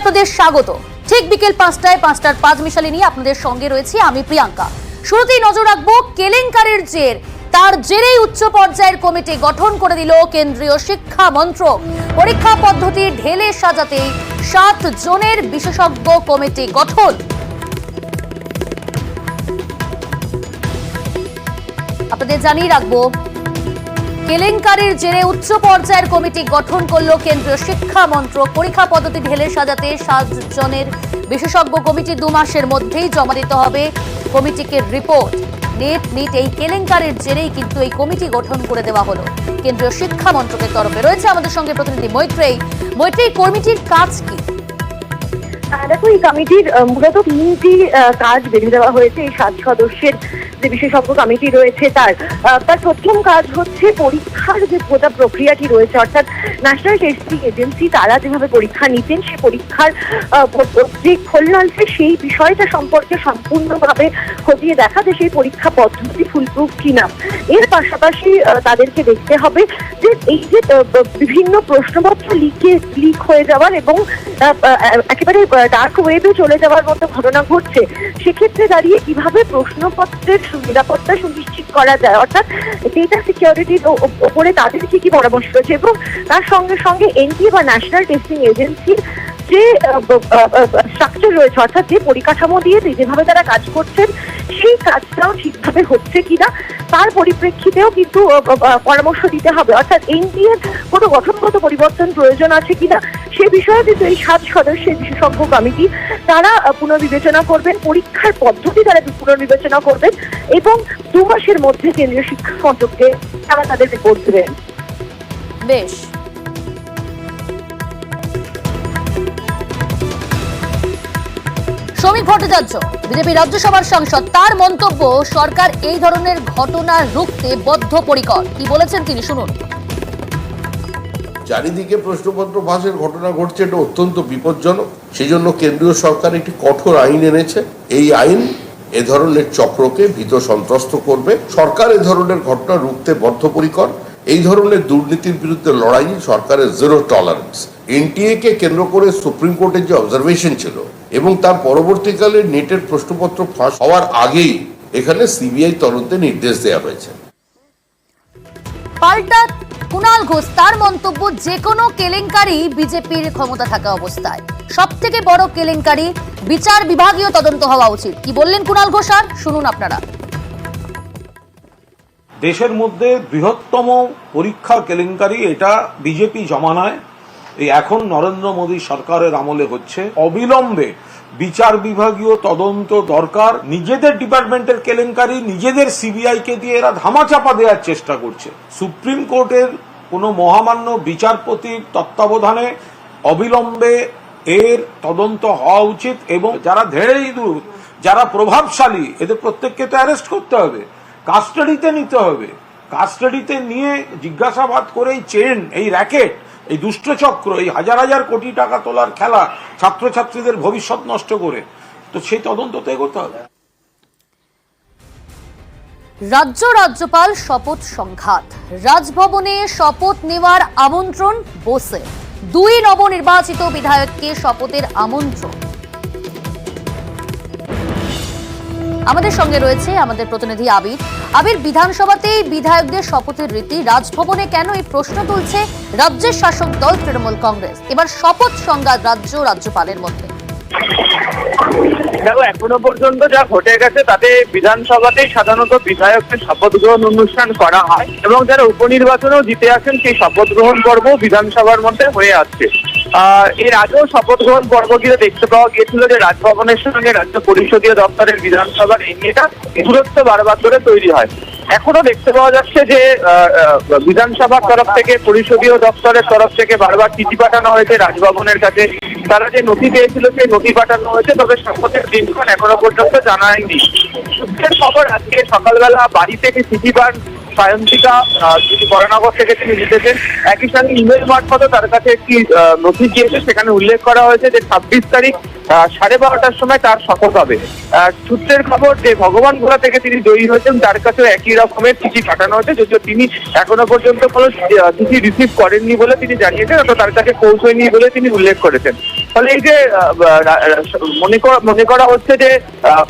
আপনাদের স্বাগত। ঠিক বিকেল 5টায় 5টার 5 মিশালি নিয়ে আপনাদের সঙ্গে রয়েছি আমি প্রিয়াঙ্কা। শুরুতেই নজর রাখবো কেলেঙ্কারির জের, তার জেরেই উচ্চ পর্যায়ের কমিটি গঠন করে দিল কেন্দ্রীয় শিক্ষা মন্ত্রক। পরীক্ষা পদ্ধতি ঢেলে সাজাতেই 7 জনের বিশেষজ্ঞ কমিটি গঠন। আপনাদের জানিয়ে রাখবো, কেলেঙ্কারির জেরে উচ্চ পর্যায়ের কমিটি গঠন করল কেন্দ্রীয় শিক্ষা মন্ত্রক। পরীক্ষা পদ্ধতি ঢেলে সাজাতে 7 জনের বিশেষজ্ঞ কমিটি 2 মাসের মধ্যেই জমা দিতে হবে কমিটিকে রিপোর্ট। নিট এই কেলেঙ্কারির জেরেই কিন্তু এই কমিটি গঠন করে দেওয়া হলো কেন্দ্রীয় শিক্ষা মন্ত্রকের তরফে। রয়েছে আমাদের সঙ্গে প্রতিনিধি মৈত্রেয়ী। কমিটির কাজ কি? দেখো, এই কমিটির মূলত 3টি কাজ বেঁধে দেওয়া হয়েছে। এই 7 সদস্যের যে বিশেষজ্ঞ কমিটি রয়েছে তার প্রথম কাজ হচ্ছে পরীক্ষার যে গোটা প্রক্রিয়াটি রয়েছে, অর্থাৎ ন্যাশনাল টেস্টিং এজেন্সি তারা যেভাবে পরীক্ষা নিতেন সেই পরীক্ষার যে খোলনালছে সেই বিষয়টা সম্পর্কে সম্পূর্ণভাবে খতিয়ে দেখা যে সেই পরীক্ষা পদ্ধতি ফুলপ্রুফ কিনা। এর পাশাপাশি তাদেরকে দেখতে হবে যে এই যে বিভিন্ন প্রশ্নপত্র লিক হয়ে যাওয়ার এবং একেবারে ডার্ক ওয়েবে চলে যাওয়ার মতো ঘটনা ঘটছে, সেক্ষেত্রে দাঁড়িয়ে কিভাবে প্রশ্নপত্রের নিরাপত্তা সুনিশ্চিত করা যায়, অর্থাৎ ডেটা সিকিউরিটির ওপরে তাদের কি পরামর্শ রয়েছে, এবং তার সঙ্গে সঙ্গে এনটিএ বা ন্যাশনাল টেস্টিং এজেন্সির যে স্ট্রাকচার রয়েছে, অর্থাৎ যে পরিকাঠামো দিয়ে যেভাবে তারা কাজ করছেন সেই কাজটাও ঠিকভাবে হচ্ছে কিনা তার পরিপ্রেক্ষিতেও কিন্তু পরামর্শ দিতে হবে। অর্থাৎ এনটিএ কোনো গঠনগত পরিবর্তন প্রয়োজন আছে কিনা সে বিষয়ে কিন্তু এই 7 সদস্যের বিশেষজ্ঞ কমিটি তারা পুনর্বিবেচনা করবেন, পরীক্ষার পদ্ধতি তারা পুনর্বিবেচনা করবেন এবং 2 মাসের মধ্যে কেন্দ্রীয় শিক্ষা মন্ত্রককে তারা তাদের রিপোর্ট দেবেন। বেশ, শ্রমিক ভট্টাচার্য বিজেপি রাজ্যসভার সাংসদ, তার মন্তব্য সরকার এই ধরনের ঘটনা রুখতে বদ্ধপরিকর। কি বলেছেন তিনি, শুনুন। চারিদিকে প্রশ্নপত্র ফাঁসের ঘটনা ঘটছে, এটা অত্যন্ত বিপজ্জনক। সেই জন্য কেন্দ্রীয় সরকার একটি কঠোর আইন এনেছে। এই আইন এ ধরনের চক্রকে ভীত সন্ত্রস্ত করবে। সরকার এ ধরনের ঘটনা রুখতে বদ্ধপরিকর। এই ধরনের দুর্নীতির বিরুদ্ধে লড়াই সরকারের জিরো টলারেন্স। এনটিএ কে কেন্দ্র করে সুপ্রিম কোর্টের যে অবজারভেশন ছিল এবং তার পরবর্তীকালে নেটের প্রশ্নপত্র ফাঁস হওয়ার আগেই এখানে সিবিআই তদন্তে নির্দেশ দেওয়া হয়েছে। পাল্টা কুণাল ঘোষ, তার মন্তব্য যে কোনো কেলেঙ্কারি বিজেপির ক্ষমতা থাকা অবস্থায় সব থেকে বড় কেলেঙ্কারি, বিচার বিভাগীয় তদন্ত হওয়া উচিত। কি বললেন কুণাল ঘোষ, আর শুনুন আপনারা। দেশের মধ্যে বৃহত্তম পরীক্ষার কেলেঙ্কারি এটা বিজেপি জমানায় এই এখন নরেন্দ্র মোদী সরকারের আমলে হচ্ছে। অবিলম্বে বিচার বিভাগীয় তদন্ত দরকার। নিজেদের ডিপার্টমেন্টের কেলেঙ্কারি নিজেদের সিবিআই কে দিয়ে এরা ধামাচাপা দেওয়ার চেষ্টা করছে। সুপ্রিম কোর্টের কোনো মহামান্য বিচারপতির তত্ত্বাবধানে অবিলম্বে এর তদন্ত হওয়া উচিত এবং যারা ধেড়ে ইঁদুর, যারা প্রভাবশালী, এদের প্রত্যেককে তো অ্যারেস্ট করতে হবে, কাস্টাডিতে নিতে হবে। কাস্টাডিতে নিয়ে জিজ্ঞাসাবাদ করে এই চেন, এই র্যাকেট, এই দুষ্টচক্র, এই হাজার হাজার কোটি টাকা তোলার খেলা, ছাত্রছাত্রীদের ভবিষ্যৎ নষ্ট করে, তো সেই তদন্ত তো এগোতে হবে। রাজ্যপাল শপথ সংঘাত, রাজভবনে শপথ নেওয়ার আমন্ত্রণ বোসে, 2 নবনির্বাচিত বিধায়ককে শপথের আমন্ত্রণ। আমাদের সঙ্গে রয়েছে আমাদের প্রতিনিধি আবির। বিধানসভাতেই বিধায়কদের শপথের রীতি, রাজভবনে কেন, এই প্রশ্ন তুলছে রাজ্যের শাসক দল তৃণমূল কংগ্রেস। এবার শপথ সংঘাত রাজ্যপালের মধ্যে। দেখো, এখনো পর্যন্ত যা ঘটে গেছে তাতে বিধানসভাতেই সাধারণত বিধায়কদের শপথ গ্রহণ অনুষ্ঠান করা হয় এবং যারা উপনির্বাচনেও জিতে আসেন সেই শপথ গ্রহণ পর্ব বিধানসভার মধ্যে হয়ে আসছে। এর আগেও শপথ গ্রহণ পর্ব গিয়ে দেখতে পাওয়া গিয়েছিল যে রাজভবনের সঙ্গে রাজ্য পরিষদীয় দপ্তরের বিধানসভার এরিয়াটা দূরত্ব বারবার ধরে তৈরি হয়। এখনো দেখতে পাওয়া যাচ্ছে যে বিধানসভার তরফ থেকে, পরিষদীয় দপ্তরের তরফ থেকে বারবার চিঠি পাঠানো হয়েছে রাজভবনের কাছে। তারা যে নথি পেয়েছিল সেই নথি পাঠানো হয়েছে, তবে শপথের দিনক্ষণ এখনো পর্যন্ত জানা যায়নি। সূত্রের খবর, আজকে সকালবেলা বাড়ি থেকে চিঠি পান সায়ন্তিকা, যিনি বরানগর থেকে তিনি জিতেছেন। একই সঙ্গে ইমেল মারফত তার কাছে একটি নথি গিয়েছে, সেখানে উল্লেখ করা হয়েছে যে 26 তারিখ 12:30টার সময় তার শপথ হবে। সূত্রের খবর যে ভগবানগোলা থেকে তিনি জয়ী হয়েছেন, তার কাছেও একই রকমের চিঠি পাঠানো হয়েছে, যদিও তিনি এখনো পর্যন্ত কোনো চিঠি রিসিভ করেননি বলে তিনি জানিয়েছেন, অথবা তার কাছে পৌঁছয়নি বলে তিনি উল্লেখ করেছেন। ফলে এই যে মনে করা হচ্ছে যে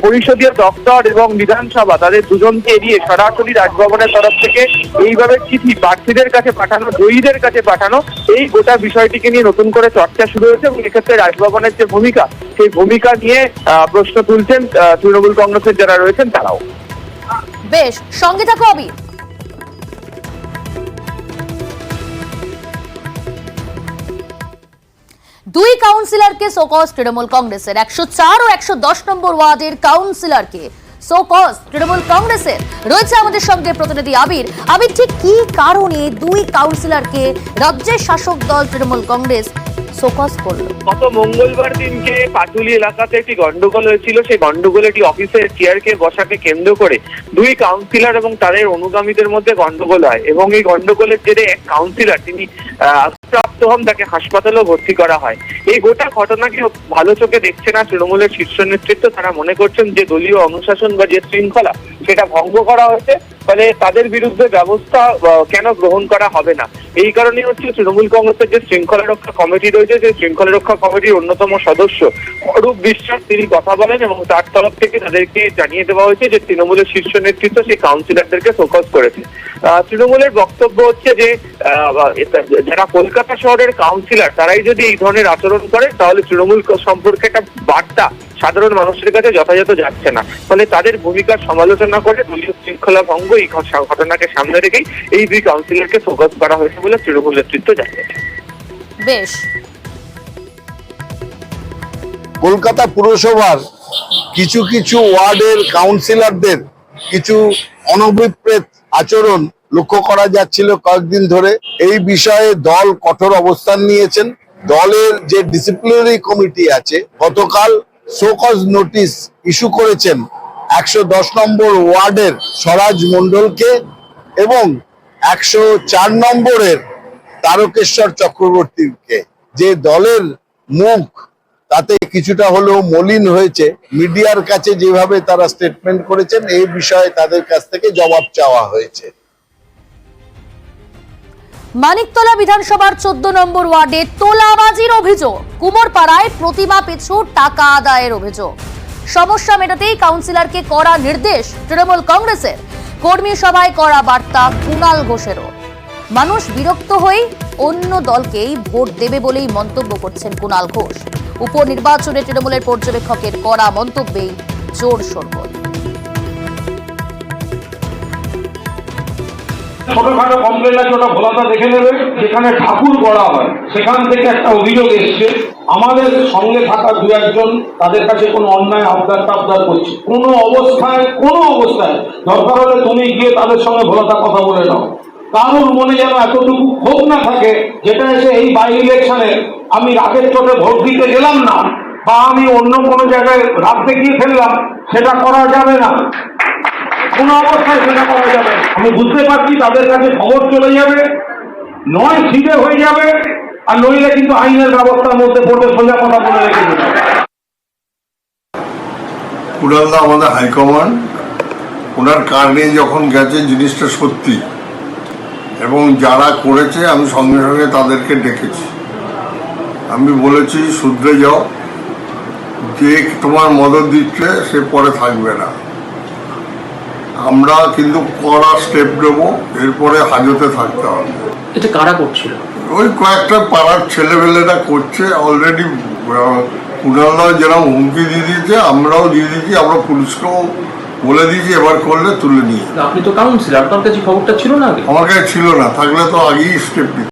পরিষদীয় দপ্তর এবং বিধানসভা তাদের দুজনকে এড়িয়ে সরাসরি রাজভবনের তরফ থেকে এইভাবে চিঠি প্রার্থীদের কাছে পাঠানো, জয়ীদের কাছে পাঠানো, এই গোটা বিষয়টিকে নিয়ে নতুন করে চর্চা শুরু হয়েছে এবং এক্ষেত্রে রাজভবনের যে ভূমিকা, সেই ভূমিকা নিয়ে প্রশ্ন তুলছেন তৃণমূল কংগ্রেসের যারা রয়েছেন তারাও। বেশ, সঙ্গে থাকো অবির। দুই কাউন্সিলরকে শোকজ তৃণমূল কংগ্রেসের, 104 ও 110 নম্বর ওয়ার্ডের কাউন্সিলরকে শোকজ তৃণমূল কংগ্রেসের। রয়েছে আমাদের সঙ্গে প্রতিনিধি আবির। আবির, ঠিক কি কারণে দুই কাউন্সিলরকে রাজ্যের শাসক দল তৃণমূল কংগ্রেস শোকজ করলো? গত মঙ্গলবার দিনকে পাটুলি এলাকাতে একটি গন্ডগোল হয়েছিল। সেই গন্ডগোলে একটি অফিসের চেয়ারকে বসাকে কেন্দ্র করে দুই কাউন্সিলর এবং তাদের অনুগামীদের মধ্যে গন্ডগোল হয় এবং এই গন্ডগোলের জেরে এক কাউন্সিলর তিনি প্রাপ্ত হন, তাকে হাসপাতালেও ভর্তি করা হয়। এই গোটা ঘটনাকে ভালো চোখে দেখছে না তৃণমূলের শীর্ষ নেতৃত্ব। তারা মনে করছেন যে দলীয় অনুশাসন বা যে শৃঙ্খলা সেটা ভঙ্গ করা হয়েছে, ফলে তাদের বিরুদ্ধে ব্যবস্থা কেন গ্রহণ করা হবে না। এই কারণে হচ্ছে তৃণমূল কংগ্রেসের যে শৃঙ্খলা রক্ষা কমিটি রয়েছে, যে শৃঙ্খলা রক্ষা কমিটির অন্যতম সদস্য অরূপ বিশ্বাস তিনি কথা বলেন এবং তার তরফ থেকে তাদেরকে জানিয়ে দেওয়া হয়েছে যে তৃণমূলের শীর্ষ নেতৃত্ব সেই কাউন্সিলরদেরকে শোকজ করেছে। তৃণমূলের বক্তব্য হচ্ছে যে যারা কলকাতা শহরের কাউন্সিলর তারাই যদি এই ধরনের আচরণ করে তাহলে তৃণমূল সম্পর্কে একটা বার্তা সাধারণ মানুষের কাছে যথাযথ যাচ্ছে না। ফলে তাদের ভূমিকার সমালোচনা করে দলীয় শৃঙ্খলা ভঙ্গ এই ঘটনাকে সামনে রেখেই এই দুই কাউন্সিলরকে শোকজ করা হয়েছে বলে তৃণমূল নেতৃত্ব জানিয়েছে। বেশ, কলকাতা পুরসভার কিছু কিছু ওয়ার্ডের কাউন্সিলরদের কিছু অনভিপ্রেত আচরণ লক্ষ্য করা যাচ্ছিল কয়েকদিন ধরে। এই বিষয়ে দল কঠোর অবস্থান নিয়েছেন। দলের যে ডিসিপ্লিনারি কমিটি আছে গতকাল শোকজ নোটিশ ইস্যু করেছেন 110 নম্বর ওয়ার্ডের স্বরাজ মণ্ডলকে এবং 104 নম্বরের তারকেশ্বর চক্রবর্তীকে। যে দলের মুখ তাতে কিছুটা হলেও মলিন হয়েছে, মিডিয়ার কাছে যেভাবে তারা স্টেটমেন্ট করেছেন এই বিষয়ে তাদের কাছ থেকে জবাব চাওয়া হয়েছে। মানিকতলা বিধানসভার 14 নম্বর ওয়ার্ডে তোলাবাজির অভিযোগ, কুমোরপাড়ায় প্রতিমা পিছু টাকা আদায়ের অভিযোগ। সমস্যা মেটাতেই কাউন্সিলরকে কড়া নির্দেশ তৃণমূল কংগ্রেসের। কর্মী সভায় কড়া বার্তা কুণাল ঘোষেরও। মানুষ বিরক্ত হয়ে অন্য দলকেই ভোট দেবে বলেই মন্তব্য করছেন কুণাল ঘোষ। উপনির্বাচনে তৃণমূলের পর্যবেক্ষকের কড়া মন্তব্যেই জোর শোরগোল। ছোটখাটো কমপ্লেন আছে, ওটা ভোলাটা দেখে নেবে। যেখানে ঠাকুর গড়া হয় সেখান থেকে একটা অভিযোগ এসছে আমাদের সঙ্গে থাকা দু একজন তাদের কাছে কোনো অন্যায় আবদার টাবদার করছে। কোনো অবস্থায় দরকার হলে তুমি গিয়ে তাদের সঙ্গে ভোলাটা কথা বলে নাও। কারোর মনে যেন এতটুকু ক্ষোভ না থাকে যেটা এসে এই বাই ইলেকশনে আমি রাগের চোটে ভোট দিতে গেলাম না বা আমি অন্য কোনো জায়গায় রাগ দেখিয়ে ফেললাম, সেটা করা যাবে না। কোনো অবস্থায় সেটা করা যাবে। আমি বুঝতে পারছি তাদের কাছে খবর চলে যাবে, নয় ছিটে হয়ে যাবে, আর নইলে কিন্তু আইনের ব্যবস্থার মধ্যে পড়ে সোজা কথা বলে রেখে দেবে। কুণালদা আমাদের হাইকমান্ড, ওনার কারণে যখন গেছে জিনিসটা সত্যি, এবং যারা করেছে আমি সঙ্গে সঙ্গে তাদেরকে ডেকেছি। আমি বলেছি শুধরে যাও, যে তোমার মদত দিচ্ছে সে পরে থাকবে না। আমরা কিন্তু কড়া স্টেপ নেবো, এরপরে হাজতে থাকতে হবে। এটা কারা করছিল? ওই কয়েকটা পাড়ার ছেলেবেলেরা করছে অলরেডি। কুণালদা যেরকম হুমকি দিয়ে দিয়েছে আমরাও দিয়ে দিয়েছি, আমরা পুলিশকেও বলে দিয়েছি এবার করলে তুলে নিয়ে। আপনি তো কাউন্সিলর, আপনার কাছে খবরটা ছিল না? আমার কাছে ছিল না, থাকলে তো আগেই স্টেপ